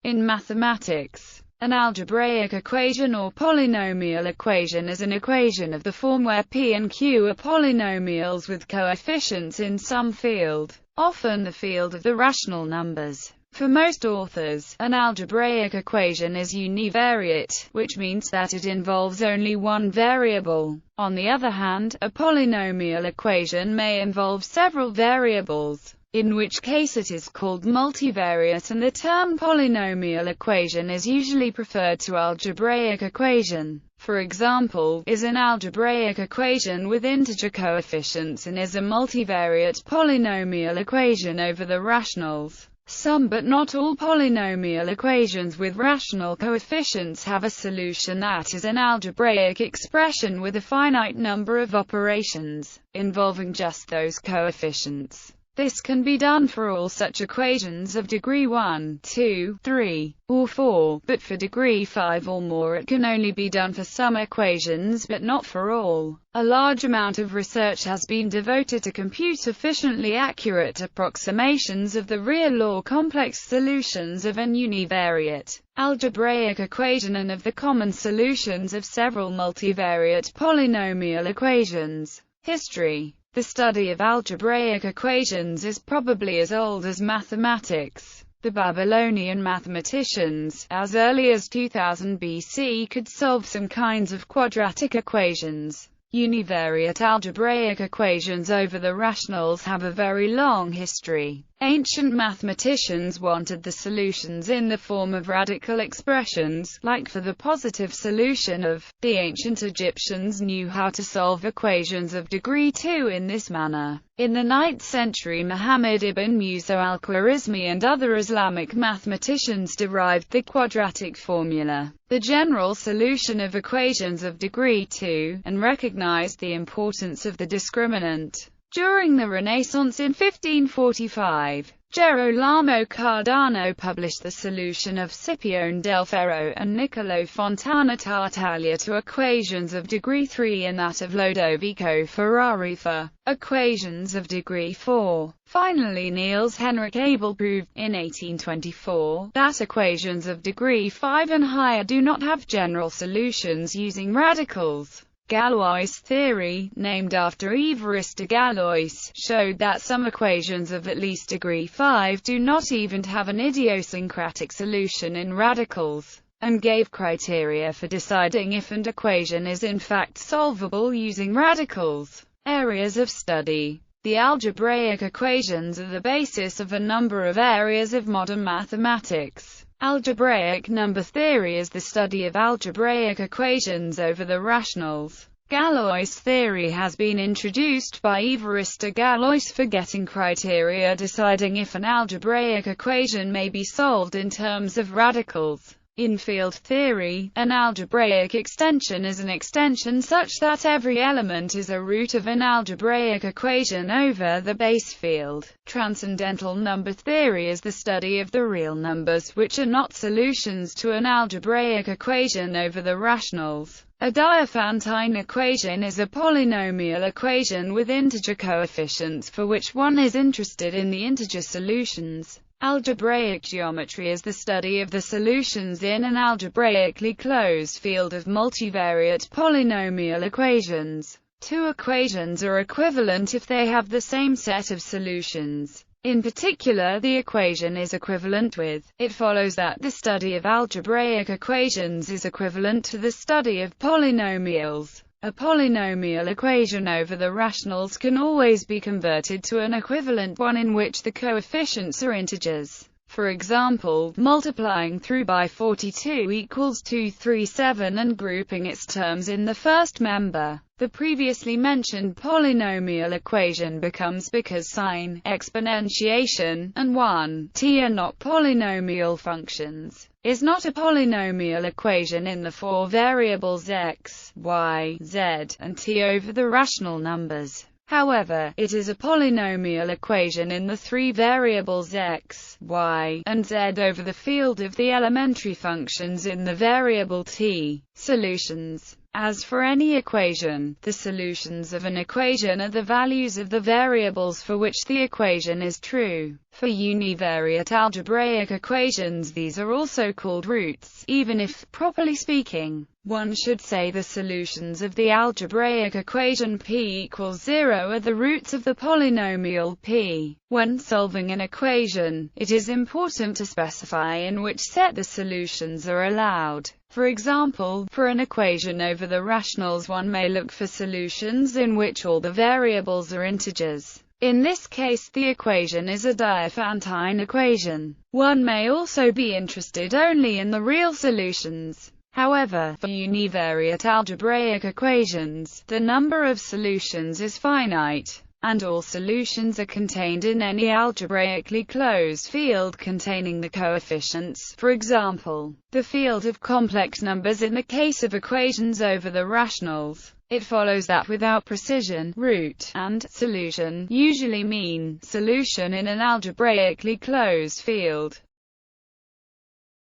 In mathematics, an algebraic equation or polynomial equation is an equation of the form where p and q are polynomials with coefficients in some field, often the field of the rational numbers. For most authors, an algebraic equation is univariate, which means that it involves only one variable. On the other hand, a polynomial equation may involve several variables, in which case it is called multivariate, and the term polynomial equation is usually preferred to algebraic equation. For example, is an algebraic equation with integer coefficients and is a multivariate polynomial equation over the rationals. Some but not all polynomial equations with rational coefficients have a solution that is an algebraic expression with a finite number of operations, involving just those coefficients. This can be done for all such equations of degree 1, 2, 3, or 4, but for degree 5 or more it can only be done for some equations but not for all. A large amount of research has been devoted to compute efficiently accurate approximations of the real or complex solutions of an univariate algebraic equation and of the common solutions of several multivariate polynomial equations. History. The study of algebraic equations is probably as old as mathematics. The Babylonian mathematicians, as early as 2000 BC, could solve some kinds of quadratic equations. Univariate algebraic equations over the rationals have a very long history. Ancient mathematicians wanted the solutions in the form of radical expressions, like for the positive solution of. The ancient Egyptians knew how to solve equations of degree 2 in this manner. In the 9th century, Muhammad ibn Musa al-Khwarizmi and other Islamic mathematicians derived the quadratic formula, the general solution of equations of degree 2, and recognized the importance of the discriminant. During the Renaissance in 1545, Gerolamo Cardano published the solution of Scipione del Ferro and Niccolò Fontana Tartaglia to equations of degree 3 and that of Lodovico Ferrari for equations of degree 4. Finally, Niels Henrik Abel proved, in 1824, that equations of degree 5 and higher do not have general solutions using radicals. Galois theory, named after Évariste Galois, showed that some equations of at least degree 5 do not even have an idiosyncratic solution in radicals, and gave criteria for deciding if an equation is in fact solvable using radicals. Areas of study. The algebraic equations are the basis of a number of areas of modern mathematics. Algebraic number theory is the study of algebraic equations over the rationals. Galois theory has been introduced by Évariste Galois for getting criteria deciding if an algebraic equation may be solved in terms of radicals. In field theory, an algebraic extension is an extension such that every element is a root of an algebraic equation over the base field. Transcendental number theory is the study of the real numbers which are not solutions to an algebraic equation over the rationals. A Diophantine equation is a polynomial equation with integer coefficients for which one is interested in the integer solutions. Algebraic geometry is the study of the solutions in an algebraically closed field of multivariate polynomial equations. Two equations are equivalent if they have the same set of solutions. In particular, the equation is equivalent with. It follows that the study of algebraic equations is equivalent to the study of polynomials. A polynomial equation over the rationals can always be converted to an equivalent one in which the coefficients are integers. For example, multiplying through by 42 equals 237 and grouping its terms in the first member. The previously mentioned polynomial equation becomes because sine, exponentiation, and 1t are not polynomial functions. Is not a polynomial equation in the four variables x, y, z, and t over the rational numbers. However, it is a polynomial equation in the three variables x, y, and z over the field of the elementary functions in the variable t. Solutions. As for any equation, the solutions of an equation are the values of the variables for which the equation is true. For univariate algebraic equations, these are also called roots, even if, properly speaking, one should say the solutions of the algebraic equation p equals 0 are the roots of the polynomial p. When solving an equation, it is important to specify in which set the solutions are allowed. For example, for an equation over the rationals, one may look for solutions in which all the variables are integers. In this case, the equation is a Diophantine equation. One may also be interested only in the real solutions. However, for univariate algebraic equations, the number of solutions is finite, and all solutions are contained in any algebraically closed field containing the coefficients, for example, the field of complex numbers in the case of equations over the rationals. It follows that without precision, root and solution usually mean solution in an algebraically closed field.